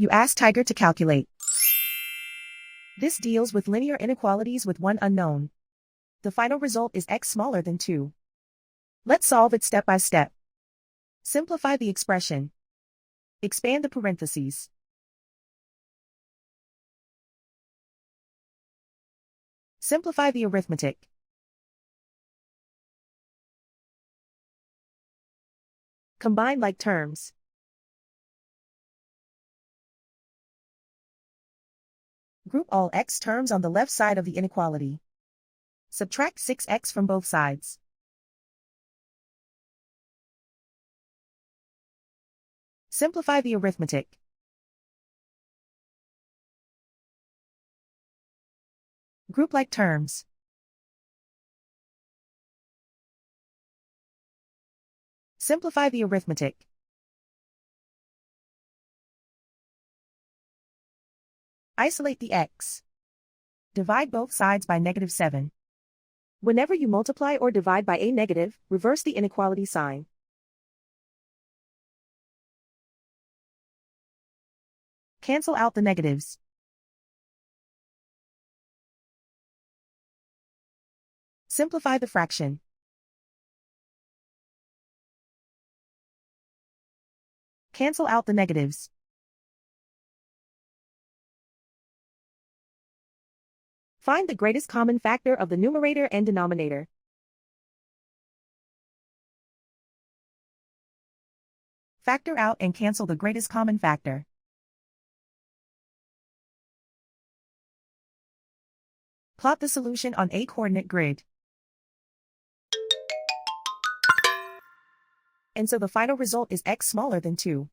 You ask Tiger to calculate. This deals with linear inequalities with one unknown. The final result is x smaller than 2. Let's solve it step by step. Simplify the expression. Expand the parentheses. Simplify the arithmetic. Combine like terms. Group all x terms on the left side of the inequality. Subtract 6x from both sides. Simplify the arithmetic. Group like terms. Simplify the arithmetic. Isolate the x. Divide both sides by -7. Whenever you multiply or divide by a negative, reverse the inequality sign. Cancel out the negatives. Simplify the fraction. Cancel out the negatives. Find the greatest common factor of the numerator and denominator. Factor out and cancel the greatest common factor. Plot the solution on a coordinate grid. And so the final result is x smaller than 2.